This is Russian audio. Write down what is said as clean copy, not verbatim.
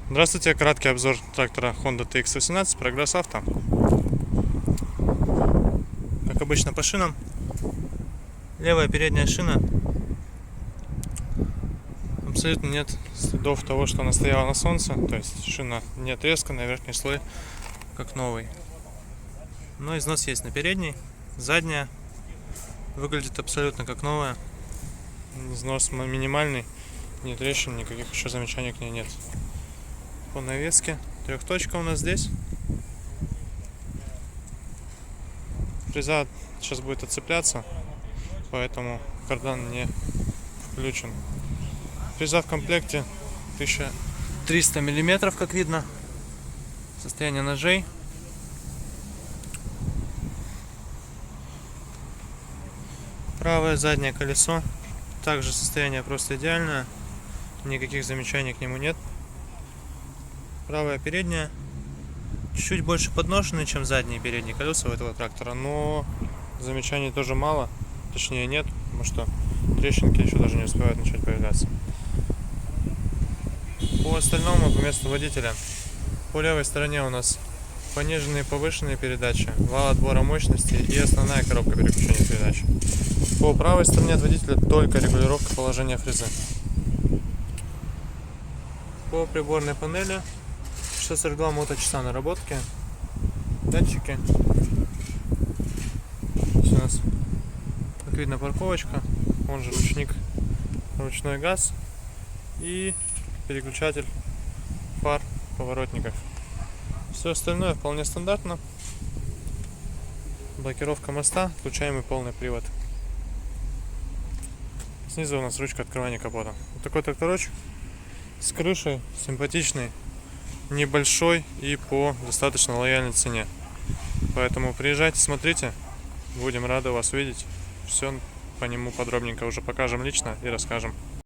Здравствуйте, краткий обзор трактора Honda TX18 Progress Auto. Как обычно по шинам. Левая передняя шина. Абсолютно нет следов того, что она стояла на солнце. То есть шина не отрезана, верхний слой как новый. Но износ есть на передней. Задняя выглядит абсолютно как новая. Износ минимальный, ни трещин, никаких еще замечаний к ней нет. По навеске трехточка у нас здесь. Фреза сейчас будет отцепляться, поэтому кардан не включен. Фреза в комплекте 1300 мм, как видно. Состояние ножей. Правое заднее колесо. Также состояние просто идеальное. Никаких замечаний к нему нет. Правая передняя чуть-чуть больше подношены, чем задние и передние колеса у этого трактора, но замечаний тоже мало, точнее нет, потому что трещинки еще даже не успевают начать появляться. По остальному, по месту водителя, по левой стороне у нас пониженные и повышенные передачи, вал отбора мощности и основная коробка переключения передач. По правой стороне от водителя только регулировка положения фрезы. По приборной панели 642 моточаса наработки, датчики. Здесь у нас, как видно, парковочка, он же ручник, ручной газ и переключатель фар, поворотников. Все остальное вполне стандартно. Блокировка моста, включаемый полный привод. Снизу у нас ручка открывания капота. Вот такой тракторочек с крышей, симпатичный, небольшой и по достаточно лояльной цене. Поэтому приезжайте, смотрите, будем рады вас видеть. Все по нему подробненько уже покажем лично и расскажем.